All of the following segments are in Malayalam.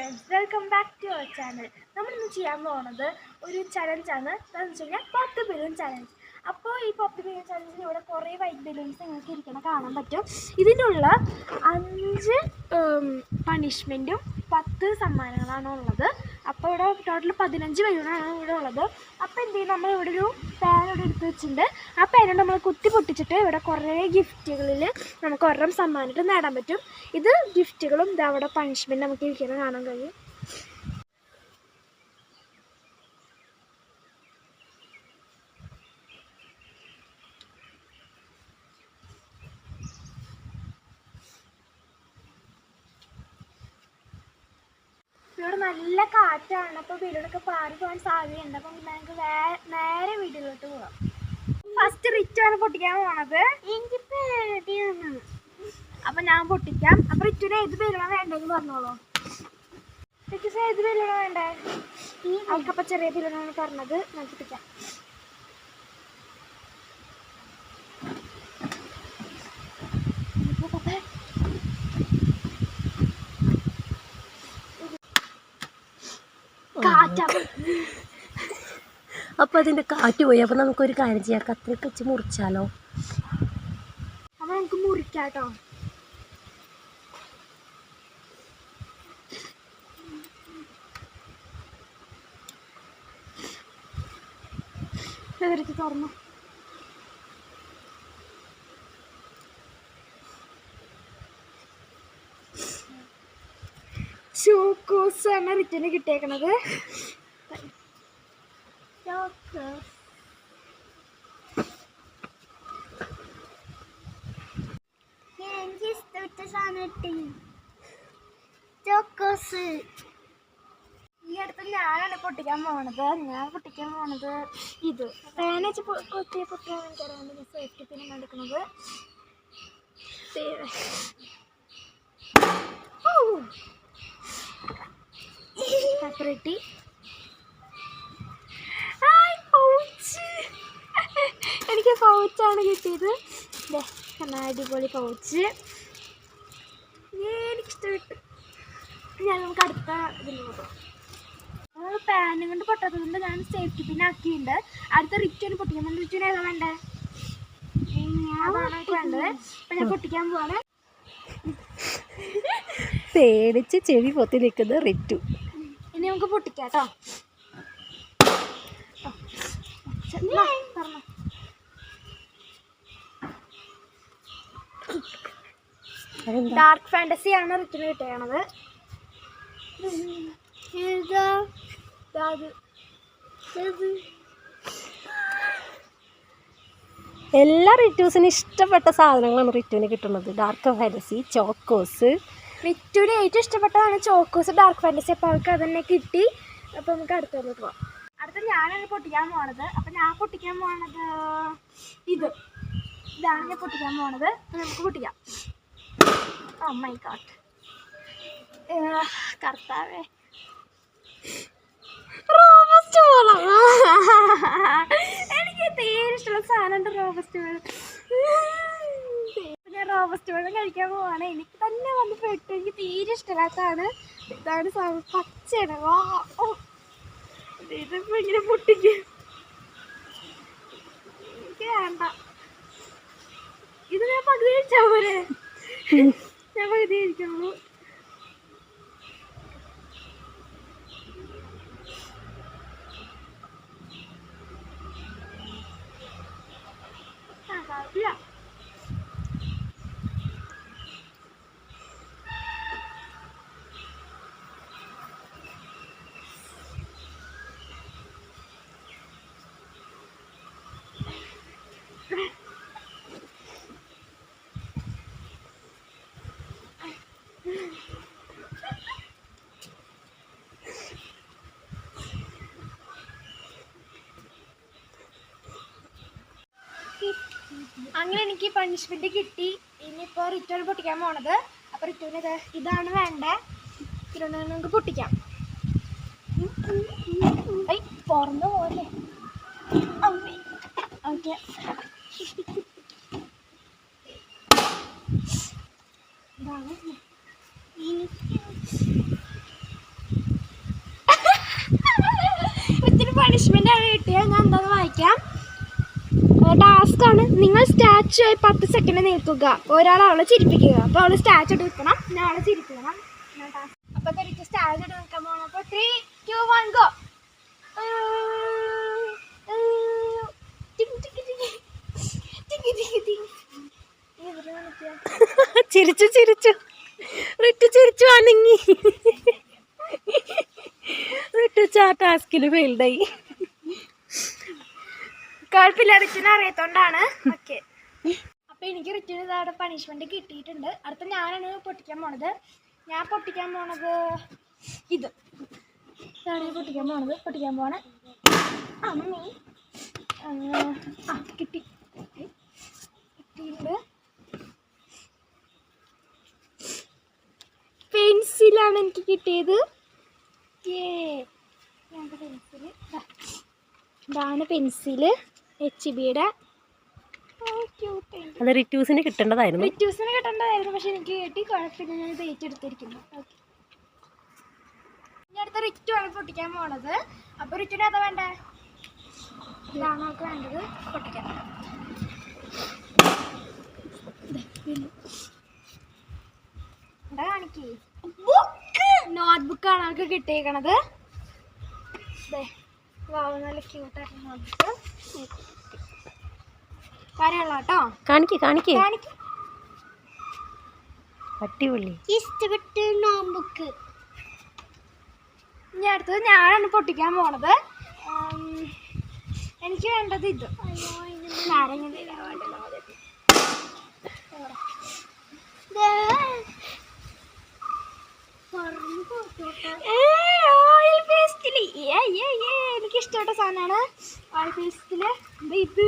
Friends, welcome back to our channel. നമ്മളിന്ന് ചെയ്യാൻ പോകുന്നത് ഒരു ചലഞ്ചാണ്. എന്താണെന്ന് വെച്ച് കഴിഞ്ഞാൽ പോപ്പ് ബലൂൺ ചലഞ്ച്. അപ്പോൾ ഈ പോപ്പ് ബലൂൺ ചലഞ്ചിന് ഇവിടെ കുറേ വൈറ്റ് ബലൂൺസ് നിങ്ങൾക്ക് ഇരിക്കണം കാണാൻ പറ്റും. ഇതിനുള്ള 5 പണിഷ്മെൻറ്റും 10 സമ്മാനങ്ങളാണ് ഉള്ളത്. അപ്പോൾ ഇവിടെ ടോട്ടൽ 15 ബലൂണാണ് ഇവിടെ ഉള്ളത്. അപ്പോൾ എന്ത് ചെയ്യും, നമ്മൾ ഇവിടെ ഒരു പാൻ ഇവിടെ എടുത്ത് വെച്ചിട്ടുണ്ട്. ആ പാനോട് നമ്മൾ കുത്തി പൊട്ടിച്ചിട്ട് ഇവിടെ കുറേ ഗിഫ്റ്റുകളിൽ നമുക്ക് ഒരെണ്ണം സമ്മാനമായിട്ട് നേടാൻ പറ്റും. ഇത് ഗിഫ്റ്റുകളും ഇതാ അവിടെ പണിഷ്മെൻറ്റ് നമുക്ക് ഇരിക്കുന്നത് കാണാൻ കഴിയും. ഇവിടെ നല്ല കാറ്റാണ്. അപ്പോൾ ബലൂണൊക്കെ പാറി പോകാൻ സാധ്യതയുണ്ട്. അപ്പം നമുക്ക് നേരെ വീട്ടിലോട്ട് പോകാം. ഫസ്റ്റ് റിച്ചാണ് പൊട്ടിക്കാൻ പോണത്. എനിക്ക് പേടിയാണ്. അപ്പം ഞാൻ പൊട്ടിക്കാം. അപ്പം റിച്ചുവിന് ഏത് ബലൂണാണ് വേണ്ടതെന്ന് പറഞ്ഞോളൂ. റിച്ചു ഏത് ബലൂണാണ് വേണ്ടേ? അവൾക്കപ്പം ചെറിയ ബലൂണാണ് പറഞ്ഞത്. ഞാൻ പൊട്ടിക്കാം. അപ്പൊ അതിന്റെ കാറ്റ് പോയി. അപ്പൊ നമുക്കൊരു കാര്യം ചെയ്യാം, കത്തിരിക്ക വെച്ച് മുറിച്ചാലോ? അപ്പൊ നമുക്ക് മുറിക്കാട്ടോ. തുറന്നു. ചോക്കോസ് ആണ് റിറ്റിന് കിട്ടിയേക്കണത്. എനിക്ക് ഇഷ്ടപ്പെട്ട സാധനം കിട്ടി, ചോക്കോസ്. ഈ അടുത്ത് ഞാനാണ് പൊട്ടിക്കാൻ പോണത്. ഇത് പേന വെച്ച് കൊത്തിയ പൊട്ടിയാണ് എനിക്കറിയാണ്ട് സേഫ്റ്റി പിന്നെ എടുക്കുന്നത്. എനിക്ക് പൗച്ചാണ് കിട്ടിയത്. അടിപൊളി പൗച്ച്, എനിക്കിഷ്ടപ്പെട്ടു. ഞാൻ നമുക്ക് അടുത്ത ഇതിൽ പോകാം. നമ്മൾ പാനും കൊണ്ട് പൊട്ടാത്തതുകൊണ്ട് ഞാൻ സേഫ്റ്റി പിന്നെ ആക്കിയിട്ടുണ്ട്. അടുത്ത റിച്ചുവിന് പൊട്ടിക്കാൻ. റിച്ചുവിന് ഏതാ വേണ്ടേ? അതാണ് വേണ്ടത്. അപ്പം ഞാൻ പൊട്ടിക്കാൻ പോവാണ്. പേടിച്ച് ചെവി പൊത്തി നിൽക്കുന്നത് റിറ്റു. ഇനി നമുക്ക് പൊട്ടിക്കാം കേട്ടോ. ഡാർക്ക് ഫാന്റസി ആണ് റിറ്റിന് കിട്ടിയത്. എല്ലാ റിറ്റൂസിനും ഇഷ്ടപ്പെട്ട സാധനങ്ങളാണ് റിറ്റുവിന് കിട്ടുന്നത്. Dark fantasy, Chocos. റിറ്റുവിന് ഏറ്റവും ഇഷ്ടപ്പെട്ടതാണ് ചോക്കോസ്, ഡാർക്ക് ഫാന്റസി. അപ്പോൾ അവർക്ക് അതന്നെ കിട്ടി. അപ്പോൾ നമുക്ക് അടുത്തോട്ട് പോവാം. അടുത്ത ഞാനാണ് പൊട്ടിക്കാൻ പോണത്. അപ്പം ഞാൻ പൊട്ടിക്കാൻ പോണത് ഇതാണ് ഞാൻ പൊട്ടിക്കാൻ പോണത്. അപ്പം നമുക്ക് പൊട്ടിക്കാം. ഓ മൈ ഗോഡ്, കർത്താവേ, റോബസ്റ്റ് വെള്ളം. എനിക്ക് തീരെ ഇഷ്ടമുള്ള സാധനമുണ്ട് റോബസ്റ്റ് വെള്ളം. ഞാൻ റോബസ്റ്റ് വെള്ളം കഴിക്കാൻ പോവാണ്. എനിക്ക് തന്നെ വന്ന് പെട്ടു. എനിക്ക് തീരെ ഇഷ്ടമില്ലാത്തതാണ്. ഇതാണ് പച്ചയാണ്. ഇതിപ്പോൾ ഇങ്ങനെ പൊട്ടിക്കും. എനിക്ക് വേണ്ട. ഇത് ഞാൻ പകുതി കഴിച്ചാൽ പോരെ? ഞാൻ പകുതി കഴിക്കുള്ളൂ. അങ്ങനെ എനിക്ക് പണിഷ്മെന്റ് കിട്ടി. ഇനിയിപ്പോൾ റിറ്റേൺ പൊട്ടിക്കാൻ പോണത്. അപ്പോൾ റിറ്റേൺ ഇതാണ് വേണ്ടേ. ഇതിലൊന്ന് നമുക്ക് പൊട്ടിക്കാം. പുറന്ന് പോലെ. ഓക്കെ, ഇതാണ് ടാസ്ക് ആണ്. നിങ്ങൾ സ്റ്റാച്ചു ആയി 10 സെക്കൻഡ് നിൽക്കുക, ഒരാൾ അവളെ ചിരിപ്പിക്കുക. അപ്പോൾ അവൾ സ്റ്റാച്ചു ഇട്ട് നിൽക്കണം, ഞാൻ അവളെ ചിരിപ്പിക്കണം. അപ്പോൾ എനിക്ക് സ്റ്റാച്ചു ഇട്ട് നിൽക്കാൻ പോകണം. അപ്പോൾ 3, 2, 1 ഗോ. ചിരിച്ചു ചിരിച്ചു റിറ്റു ചിരിച്ചു അനങ്ങി. റിറ്റു ടാസ്കിൽ ഫെയിൽഡായി. കുഴപ്പമില്ല, റിറ്റിനെ അറിയത്തോണ്ടാണ്. ഓക്കെ, അപ്പോൾ എനിക്ക് റിറ്റിന് ഇതവിടെ പണിഷ്മെൻറ്റ് കിട്ടിയിട്ടുണ്ട്. അടുത്ത ഞാനാണ് പൊട്ടിക്കാൻ പോണത്. ഞാൻ പൊട്ടിക്കാൻ പോണത് ഇതാണ് പൊട്ടിക്കാൻ പോണേ. കിട്ടിയിട്ടുണ്ട്. പെൻസിലാണ് എനിക്ക് കിട്ടിയത്. പെൻസിൽ ഇതാണ് പെൻസില്, HBയുടെ. അത് റിറ്റൂസിന് കിട്ടേണ്ടതായിരുന്നു. പക്ഷെ എനിക്ക് കിട്ടി. കുഴപ്പമില്ല, ഞാൻ ഇത് ഏറ്റെടുത്തിരിക്കുന്നു. ഓക്കെ, ഇനി അടുത്ത റിറ്റു ആണ് പൊട്ടിക്കാൻ പോണത്. അപ്പോൾ റിറ്റുവിന് അതാ വേണ്ടേ? ഇതാണ് നമുക്ക് വേണ്ടത്. പൊട്ടിക്കാം. കാണിക്കേ, നോട്ട്ബുക്കാണ് നമുക്ക് കിട്ടിയേക്കണത്. നല്ല ക്യൂട്ടായിട്ട് നോട്ട്ബുക്ക്. കാര്യമുള്ള കേട്ടോ. കാണിക്കേ അടിപൊളി ഇഷ്ടപ്പെട്ട നോട്ട്ബുക്ക്. ഇനി അടുത്തത് ഞാനാണ് പൊട്ടിക്കാൻ പോണത്. എനിക്ക് വേണ്ടത് ഇത്. നാരങ്ങ ഓയിൽ പേസ്റ്റില് എനിക്ക് ഇഷ്ടപ്പെട്ട സാധനമാണ് ഓയിൽ പേസ്റ്റില്. ഇത്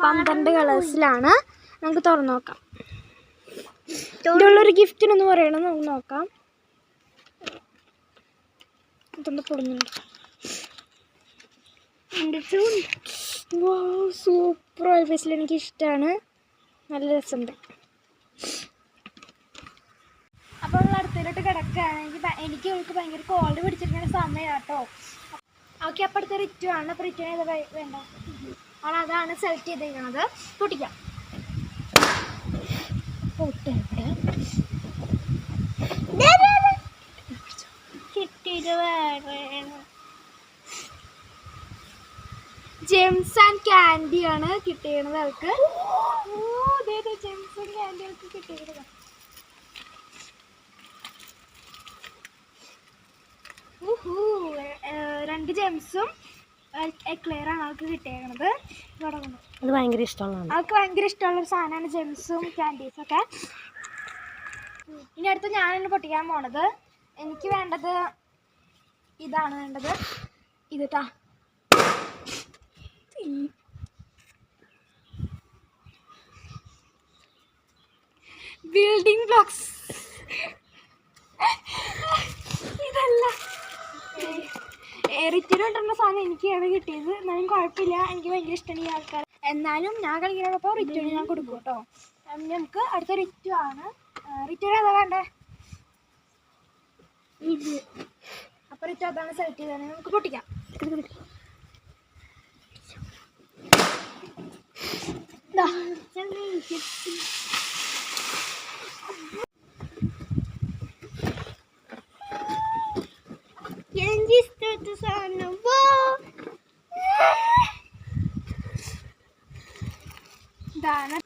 12 കളേഴ്സിലാണ്. നമുക്ക് തുറന്നു നോക്കാം. ഇതിലുള്ളൊരു ഗിഫ്റ്റിനൊന്ന് പറയണം. നമുക്ക് നോക്കാം. ഇതൊന്ന് പൊടുന്നുണ്ട്. സൂപ്പർ ഓയിൽ പേസ്റ്റിൽ എനിക്ക് ഇഷ്ടമാണ്. നല്ല രസമുണ്ട്. അപ്പോൾ ഉള്ള അടുത്തതിലോട്ട് കിടക്കുകയാണെങ്കിൽ എനിക്ക് അവൾക്ക് ഭയങ്കര കോൾഡ് പിടിച്ചിരിക്കുന്ന സമയം കേട്ടോ. ഓക്കെ, അപ്പോൾ അടുത്ത റിറ്റു ആണ്. അപ്പോൾ റിറ്റുവിനെ ഇത് വേണ്ട അതാണ് സെലക്ട് ചെയ്തിരിക്കുന്നത്. പൊട്ടിക്കാം. ജെംസ് ആൻഡ് ക്യാൻഡി ആണ് കിട്ടിയത് അവൾക്ക്. ജെംസ് ആൻഡ് ക്യാൻഡി അവൾക്ക് കിട്ടിയത്. രണ്ട് ജെംസും എക്ലെയറാണ് അവൾക്ക് കിട്ടിയേക്കണത്. അത് ഭയങ്കര ഇഷ്ടമുള്ളതാണ്. അവൾക്ക് ഭയങ്കര ഇഷ്ടമുള്ളൊരു സാധനമാണ് ജെംസും ക്യാൻഡീസും ഒക്കെ. ഇനി അടുത്ത് ഞാനാണ് പൊട്ടിക്കാൻ പോണത്. എനിക്ക് വേണ്ടത് ഇതാണ് വേണ്ടത്. ഇതാ ബിൽഡിംഗ് ബ്ലോക്സ്. ഇതല്ല റിറ്റിന് കിട്ടുന്ന സാധനം എനിക്കാണ് കിട്ടിയത്. എന്നാലും കുഴപ്പമില്ല, എനിക്ക് ഭയങ്കര ഇഷ്ടമാണ് ഈ ആൾക്കാർ. എന്നാലും ഞാൻ കളിക്കുന്നപ്പോൾ റിറ്റുവിന് ഞാൻ കൊടുക്കും കേട്ടോ. നമുക്ക് അടുത്ത റിറ്റു ആണ്. റിറ്റുവിന് അതാ വേണ്ടേ? ഇത്. അപ്പോൾ റിറ്റു അതാണ് സെലക്ട് ചെയ്തത്. നമുക്ക് പൊട്ടിക്കാം. ഇതാണ്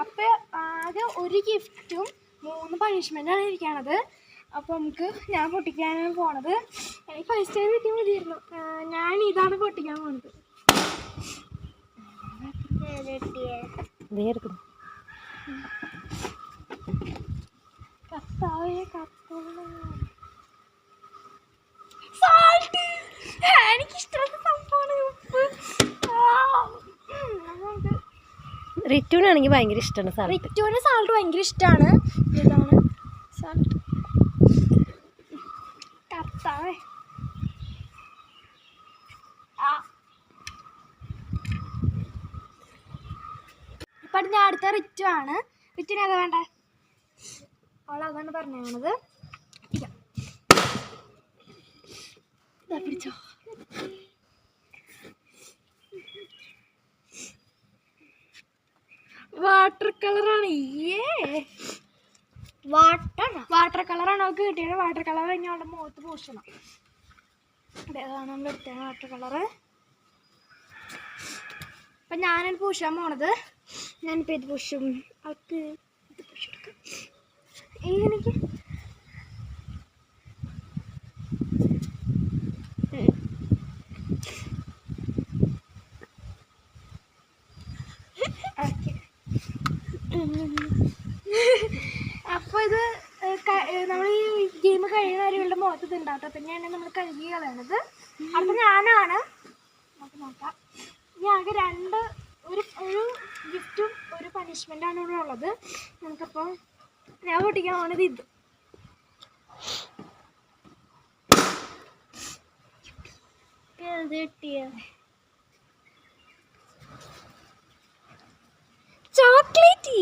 അപ്പോൾ ആകെ ഒരു ഗിഫ്റ്റും 3 പണിഷ്മെൻ്റാണ് ഇരിക്കണത്. അപ്പോൾ നമുക്ക് ഞാൻ പൊട്ടിക്കാനാണ് പോണത്. എനിക്ക് ഫസ്റ്റ് ടൈം കിട്ടിയാൽ മതിയായിരുന്നു. ഞാൻ ഇതാണ് പൊട്ടിക്കാൻ പോണത്. എനിക്കിഷ്ടമുള്ള സംഭവമാണ് ഉപ്പ്. റിറ്റുവിനാണെങ്കിൽ ഭയങ്കര ഇഷ്ടമാണ് സാൾട്ട്. റിറ്റുവിന് സാൾട്ട് ഭയങ്കര ഇഷ്ടമാണ്. ഇതാണ് സാൾട്ട്. കർത്താവേ, ഇപ്പം ഞാൻ അടുത്ത റിറ്റു ആണ്. റിറ്റുവിന് ഏതാ വേണ്ടേ? അവളതാണ് പറഞ്ഞത്. പിടിച്ചോ. വാട്ടർ കളറാണ്. വാട്ടർ കളറാണ് അവൾക്ക് കിട്ടിയത്. വാട്ടർ കളർ കഴിഞ്ഞാൽ അവളുടെ മുഖത്ത് പൂശണം. അതാണ് നമ്മൾ എടുത്തത് വാട്ടർ കളറ്. അപ്പം ഞാനത് പൂശാൻ പോണത്. ഞാനിപ്പോൾ ഇത് പൂശും. അവൾക്ക് ഇത് പൂശെടുക്കാം. എനിക്ക് അപ്പോൾ ഇത് നമ്മൾ ഈ ഗെയിം കഴിയുന്ന വരെയുള്ള മുഖത്ത് ഇതുണ്ടാവും. പിന്നെയാണ് നമ്മൾ കഴുകി കളയണത്. അപ്പം ഞാനാണ് നമുക്ക് നോക്കാം. ഇനി ആകെ ഒരു ഗിഫ്റ്റും ഒരു പണിഷ്മെൻ്റാണ് ഇവിടെ ഉള്ളത്. നമുക്കപ്പോൾ ഞാൻ പൊട്ടിക്കാൻ പോണത് ഇത്. ചോക്ലേറ്റ്.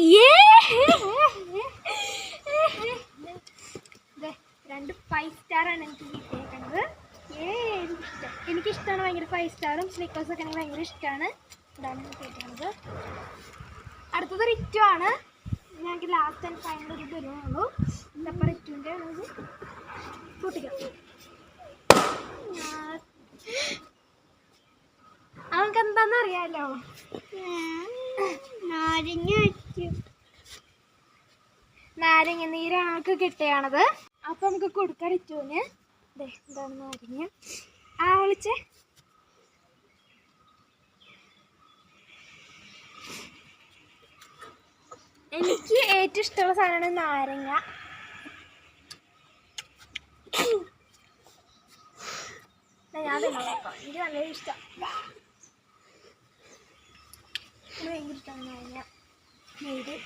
2 5 സ്റ്റാറാണ് എനിക്ക് കിട്ടിയേക്കുന്നത്. എനിക്കിഷ്ടമാണ് ഭയങ്കര 5 സ്റ്റാറും സ്നിക്കേഴ്സൊക്കെ എനിക്ക് ഭയങ്കര ഇഷ്ടമാണ്. ഇതാണ് എനിക്ക് കിട്ടുന്നത്. അടുത്തത് റിറ്റു ആണ്. ഞങ്ങൾക്ക് ലാസ്റ്റ് ആൻഡ് ഫൈനൽ ഒരു ബലൂണുള്ളൂ. ഇതപ്പോൾ റിറ്റുവിൻ്റെ പൊട്ടിക്കാം. അവൾക്ക് എന്താണെന്ന് അറിയാമല്ലോ. നാരങ്ങ നീരാണ് അവൾക്ക് കിട്ടിയാണത്. അപ്പം നമുക്ക് കൊടുക്കാം റിറ്റുവിന്. എന്താണ് നാരങ്ങ വിളിച്ചേ. എനിക്ക് ഏറ്റവും ഇഷ്ടമുള്ള സാധനമാണ് നാരങ്ങ. ഞാൻ നോക്കാം. എനിക്ക് നല്ല ഇഷ്ടം. ഭയങ്കര ഇഷ്ടമാണ് നാരങ്ങ നീര്.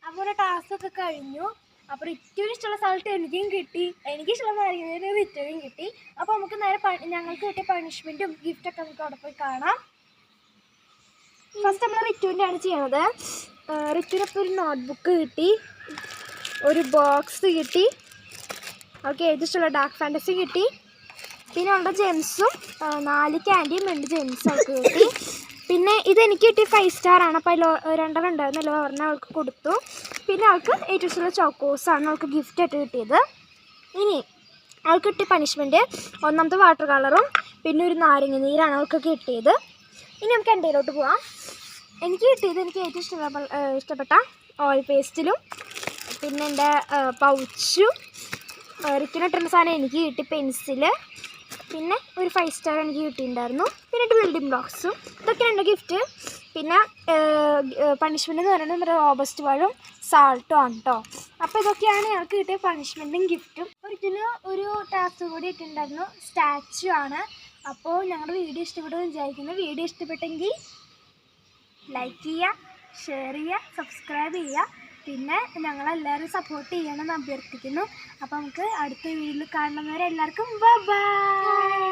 അപ്പോൾ ടാസ്കൊക്കെ കഴിഞ്ഞു. അപ്പോൾ റിറ്റുവിന് ഇഷ്ടമുള്ള സ്ഥലത്ത് എനിക്കും കിട്ടി. എനിക്കിഷ്ടമുള്ള നാരങ്ങ റിറ്റുവിനും കിട്ടി. അപ്പോൾ നമുക്ക് നേരെ ഞങ്ങൾക്ക് കിട്ടിയ പണിഷ്മെൻറ്റും ഗിഫ്റ്റൊക്കെ നമുക്ക് അവിടെ പോയി കാണാം. ഫസ്റ്റ് നമ്മൾ റിറ്റുവിൻ്റെ ആണ് ചെയ്യണത്. റിറ്റുവിനപ്പോൾ ഒരു നോട്ട്ബുക്ക് കിട്ടി, ഒരു ബോക്സ് കിട്ടി, അവൾക്ക് ഏറ്റവും ഇഷ്ടമുള്ള ഡാർക്ക് ഫാൻറ്റസി കിട്ടി. പിന്നെ അവളുടെ ജെംസും 4 ക്യാൻഡിയും 2 ജെംസും അവൾക്ക് കിട്ടി. പിന്നെ ഇതെനിക്ക് കിട്ടിയ 5 സ്റ്റാറാണ്. അപ്പോൾ അതിൽ 2 ഉണ്ടായിരുന്നല്ലോ, ഒരെണ്ണം അവൾക്ക് കൊടുത്തു. പിന്നെ അവൾക്ക് ഏറ്റവും ഇഷ്ടമുള്ള ചോക്കോസാണ് അവൾക്ക് ഗിഫ്റ്റായിട്ട് കിട്ടിയത്. ഇനി അവൾക്ക് കിട്ടിയ പണിഷ്മെൻറ്റ് ഒന്നാമത്തെ വാട്ടർ കളറും പിന്നെ ഒരു നാരങ്ങ നീരാണ് അവൾക്ക് കിട്ടിയത്. ഇനി നമുക്ക് എൻ്റെയിലോട്ട് പോവാം. എനിക്ക് കിട്ടിയത് എനിക്ക് ഏറ്റവും ഇഷ്ടപ്പെട്ട ഓയിൽ പേസ്റ്റിലും പിന്നെ എൻ്റെ പൗച്ചും റിക്കിനിട്ടുള്ള സാധനം എനിക്ക് കിട്ടി പെൻസില്. പിന്നെ ഒരു 5 സ്റ്റാർ എനിക്ക് കിട്ടിയിട്ടുണ്ടായിരുന്നു. പിന്നെ ബിൽഡിംഗ് ബ്ലോക്സും. ഇതൊക്കെയാണ് എൻ്റെ ഗിഫ്റ്റ്. പിന്നെ പണിഷ്മെൻ്റ് എന്ന് പറയുന്നത് നമ്മുടെ റോബസ്റ്റ് പഴവും സാൾട്ടും ആണ് കേട്ടോ. അപ്പോൾ ഇതൊക്കെയാണ് ഞങ്ങൾക്ക് കിട്ടിയ പണിഷ്മെൻറ്റും ഗിഫ്റ്റും. ഒരിക്കലും ഒരു ടാസ്ക് കൂടി ഇട്ടിട്ടുണ്ടായിരുന്നു. സ്റ്റാച്ചു ആണ്. അപ്പോൾ ഞങ്ങളുടെ വീഡിയോ ഇഷ്ടപ്പെടുമെന്ന് വിചാരിക്കുന്നു. വീഡിയോ ഇഷ്ടപ്പെട്ടെങ്കിൽ ലൈക്ക് ചെയ്യുക, ഷെയർ ചെയ്യുക, സബ്സ്ക്രൈബ് ചെയ്യുക. പിന്നെ ഞങ്ങളെല്ലാവരും സപ്പോർട്ട് ചെയ്യണമെന്ന് അഭ്യർത്ഥിക്കുന്നു. അപ്പോൾ നമുക്ക് അടുത്ത വീഡിയോയിൽ കാണുന്നവരെ എല്ലാവർക്കും ബൈ.